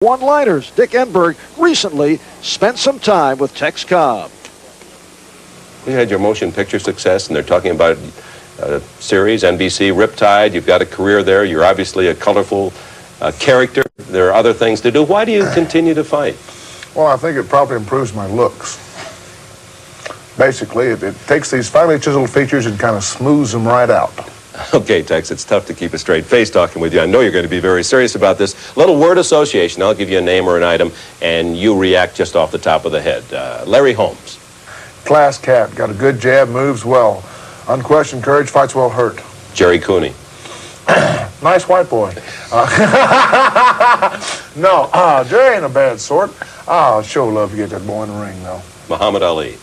One-liners. Dick Enberg recently spent some time with Tex Cobb. You had your motion picture success, and they're talking about a series, NBC, Riptide. You've got a career there. You're obviously a colorful character. There are other things to do. Why do you continue to fight? Well, I think it probably improves my looks. Basically, it takes these finely chiseled features and kind of smooths them right out. Okay, Tex, it's tough to keep a straight face talking with you. I know you're going to be very serious about this. Little word association. I'll give you a name or an item, and you react just off the top of the head. Larry Holmes. Class cat. Got a good jab, moves well. Unquestioned courage, fights well hurt. Jerry Cooney. Nice white boy. No, Jerry ain't a bad sort. Sure love to get that boy in the ring, though. Muhammad Ali.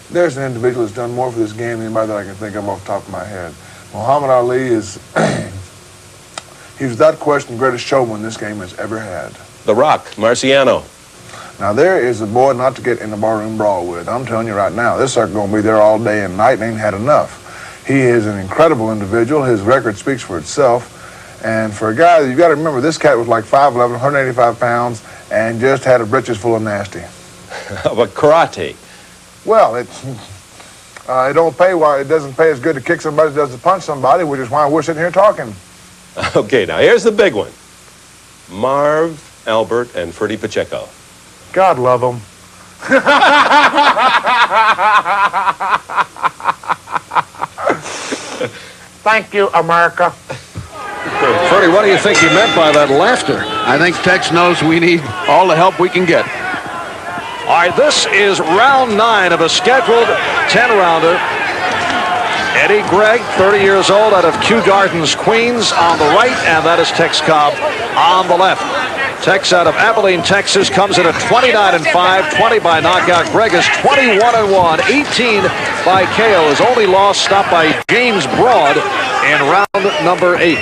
There's an individual that's done more for this game than anybody that I can think of off the top of my head. Muhammad Ali is, he's without question the greatest showman this game has ever had. The Rock, Marciano. Now, there is a boy not to get in the barroom brawl with. I'm telling you right now, this sucker going to be there all day and night and ain't had enough. He is an incredible individual. His record speaks for itself. And for a guy, you've got to remember, this cat was like 5'11", 185 pounds, and just had a britches full of nasty. But karate. Well, it don't pay. Why it doesn't pay as good to kick somebody as it does to punch somebody, which is why we're sitting here talking. Okay, now here's the big one. Marv, Albert, and Ferdy Pacheco. God love them. Thank you, America. Ferdy, what do you think he meant by that laughter? I think Tex knows we need all the help we can get. All right, this is round 9 of a scheduled 10-rounder. Eddie Gregg, 30 years old, out of Kew Gardens, Queens, on the right, and that is Tex Cobb on the left. Tex out of Abilene, Texas, comes in at 29-5, 20 by knockout. Gregg is 21-1, 18 by KO. His only loss stopped by James Broad in round number 8.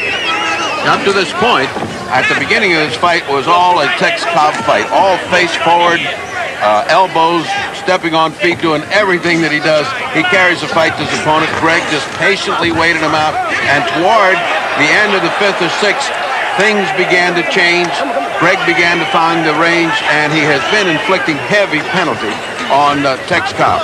Up to this point, at the beginning of this fight was all a Tex Cobb fight, all face forward, elbows, stepping on feet, doing everything that he does. He carries the fight to his opponent. Gregg just patiently waited him out, and toward the end of the 5th or 6th, things began to change. Gregg began to find the range, and he has been inflicting heavy penalty on Tex Cobb.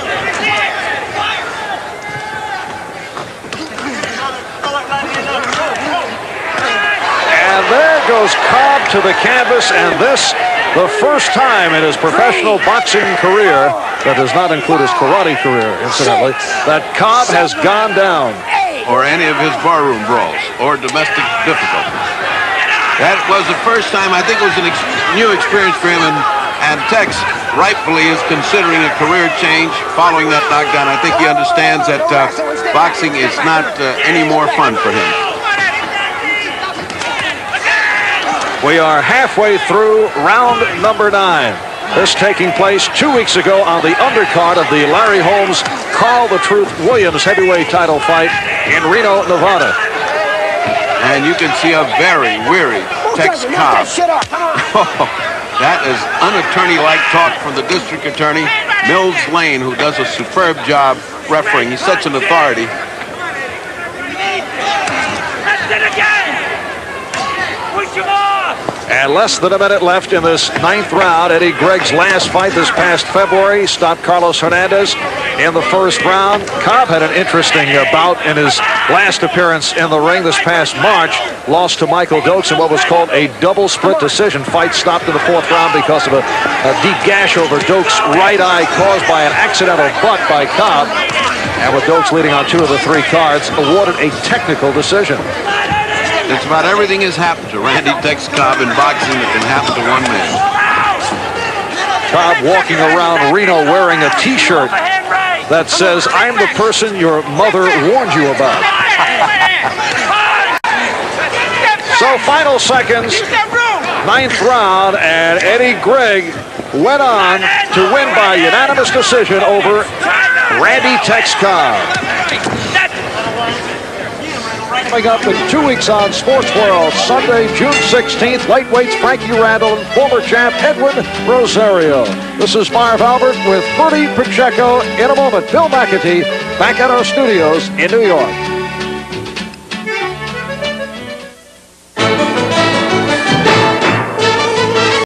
And there goes Cobb to the canvas, and this, the first time in his professional boxing career, that does not include his karate career, incidentally, that Cobb has gone down. Or any of his barroom brawls, or domestic difficulties. That was the first time. I think it was a new experience for him, and Tex rightfully is considering a career change following that knockdown. I think he understands that boxing is not any more fun for him. We are halfway through round number 9. This taking place 2 weeks ago on the undercard of the Larry Holmes, Carl the Truth Williams heavyweight title fight in Reno, Nevada. And you can see a very weary Tex Cobb. That is unattorney-like talk from the district attorney, Mills Lane, who does a superb job refereeing. He's such an authority. And less than a minute left in this 9th round. Eddie Gregg's last fight this past February stopped Carlos Hernandez in the 1st round. Cobb had an interesting bout in his last appearance in the ring this past March. Lost to Michael Dokes in what was called a double split decision. Fight stopped in the 4th round because of a deep gash over Dokes' right eye caused by an accidental butt by Cobb. And with Dokes leading on 2 of the 3 cards, awarded a technical decision. It's about everything has happened to Randy Tex Cobb in boxing that can happen to one man. Cobb walking around Reno wearing a T-shirt that says, "I'm the person your mother warned you about." So final seconds, 9th round, and Eddie Gregg went on to win by unanimous decision over Randy Tex Cobb. Coming up in 2 weeks on Sports World, Sunday, June 16th, lightweights Frankie Randall and former champ Edwin Rosario. This is Marv Albert with Ferdy Pacheco in a moment. Bill McAtee back at our studios in New York.